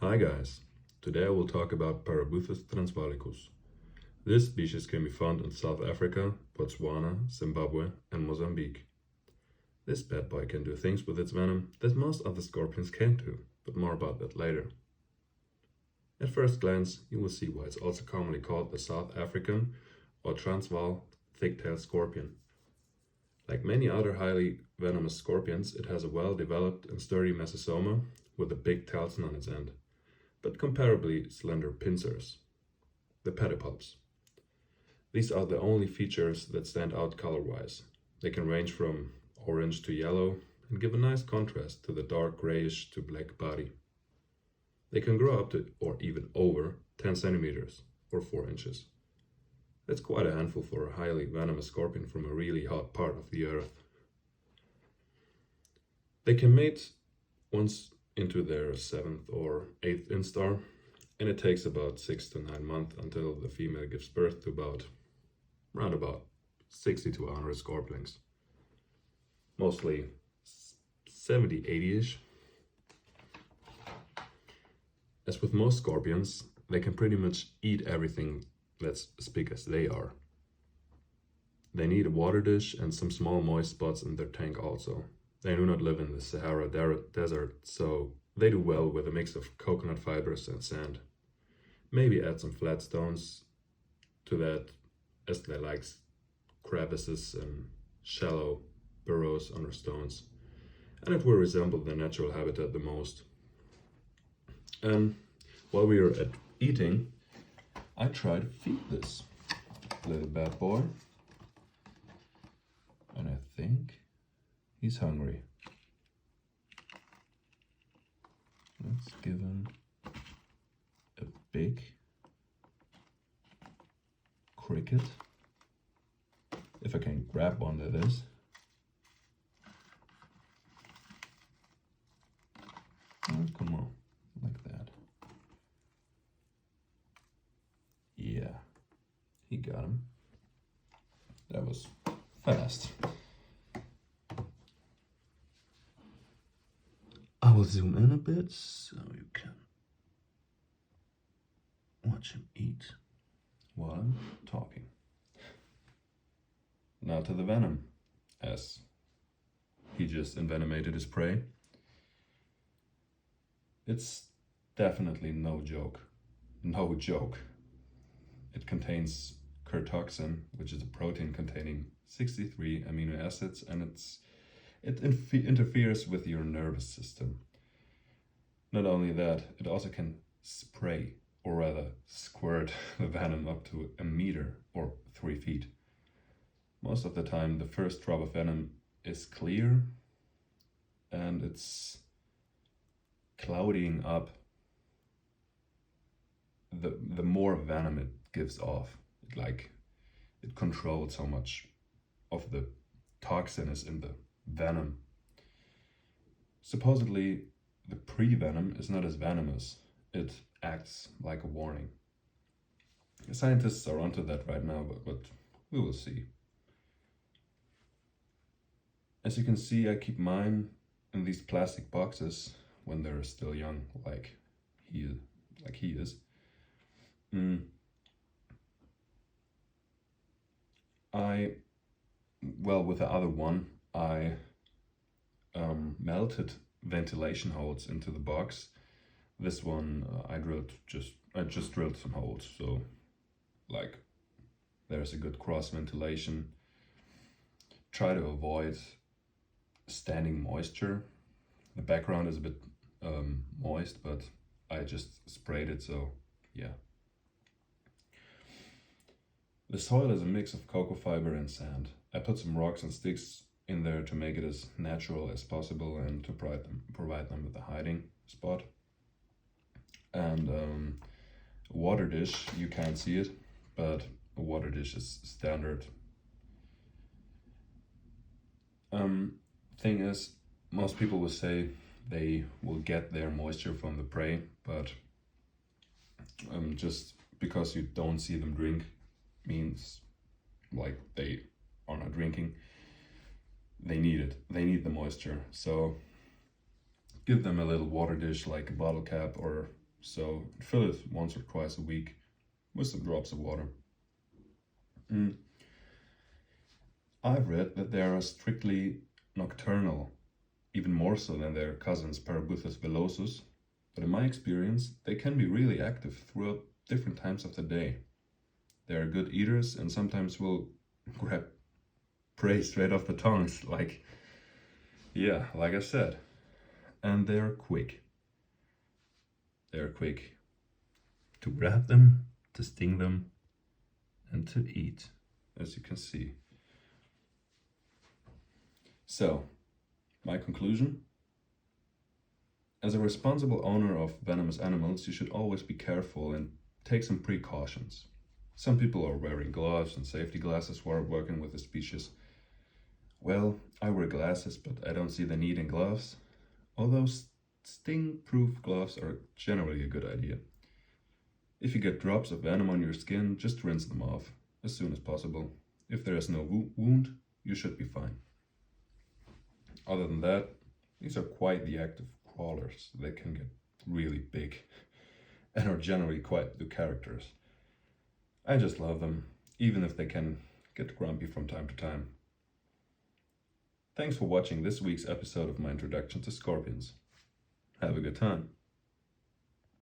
Hi guys, today I will talk about Parabuthus transvaalicus. This species can be found in South Africa, Botswana, Zimbabwe and Mozambique. This bad boy can do things with its venom that most other scorpions can't do, but more about that later. At first glance, you will see why it's also commonly called the South African or Transvaal thick-tailed scorpion. Like many other highly venomous scorpions, it has a well-developed and sturdy mesosoma with a big telson on its end, but comparably slender pincers, the pedipalps. These are the only features that stand out color-wise. They can range from orange to yellow and give a nice contrast to the dark grayish to black body. They can grow up to, or even over, 10 centimeters or 4 inches. That's quite a handful for a highly venomous scorpion from a really hot part of the earth. They can mate once into their 7th or 8th instar, and it takes about 6 to 9 months until the female gives birth to around about 60 to 100 scorpions. Mostly 70, 80-ish. As with most scorpions, they can pretty much eat everything that's as big as they are. They need a water dish and some small moist spots in their tank also. They do not live in the Sahara Desert, so they do well with a mix of coconut fibers and sand. Maybe add some flat stones to that, as they like crevices and shallow burrows under stones, and it will resemble their natural habitat the most. And while we are at eating, I try to feed this little bad boy, and I think he's hungry. Let's give him a big cricket, if I can grab one, that is. Oh, come on, like that. Yeah, he got him. That was fast. I will zoom in a bit so you can watch him eat while I'm talking. Now to the venom, as he just envenomated his prey. It's definitely no joke. No joke. It contains curtoxin, which is a protein containing 63 amino acids, and it interferes with your nervous system. Not only that, it also can spray, or rather squirt, the venom up to a meter or 3 feet. Most of the time, the first drop of venom is clear, and it's clouding up the more venom it gives off. It controls how much of the toxin is in the venom. Supposedly, the pre-venom is not as venomous. It acts like a warning. Scientists are onto that right now, but we will see. As you can see, I keep mine in these plastic boxes when they're still young, like he is. With the other one, I melted ventilation holes into the box. This one I just drilled some holes, so there's a good cross ventilation. Try to avoid standing moisture. The background is a bit moist, but I just sprayed it, so yeah. The soil is a mix of cocoa fiber and sand. I put some rocks and sticks in there to make it as natural as possible and to provide them with a hiding spot. And a water dish, you can't see it, but a water dish is standard. Thing is, most people will say they will get their moisture from the prey, but just because you don't see them drink means they are not drinking. They need it. They need the moisture. So give them a little water dish, like a bottle cap or so fill it once or twice a week with some drops of water. I've read that they are strictly nocturnal, even more so than their cousins Parabuthus velosus, but in my experience, they can be really active throughout different times of the day. They are good eaters and sometimes will grab prey straight off the tongues, like I said. And they're quick. They're quick to grab them, to sting them, and to eat, as you can see. So, my conclusion? As a responsible owner of venomous animals, you should always be careful and take some precautions. Some people are wearing gloves and safety glasses while working with the species. Well, I wear glasses, but I don't see the need in gloves, although sting-proof gloves are generally a good idea. If you get drops of venom on your skin, just rinse them off as soon as possible. If there is no wound, you should be fine. Other than that, these are quite the active crawlers. They can get really big and are generally quite the characters. I just love them, even if they can get grumpy from time to time. Thanks for watching this week's episode of my introduction to scorpions. Have a good time.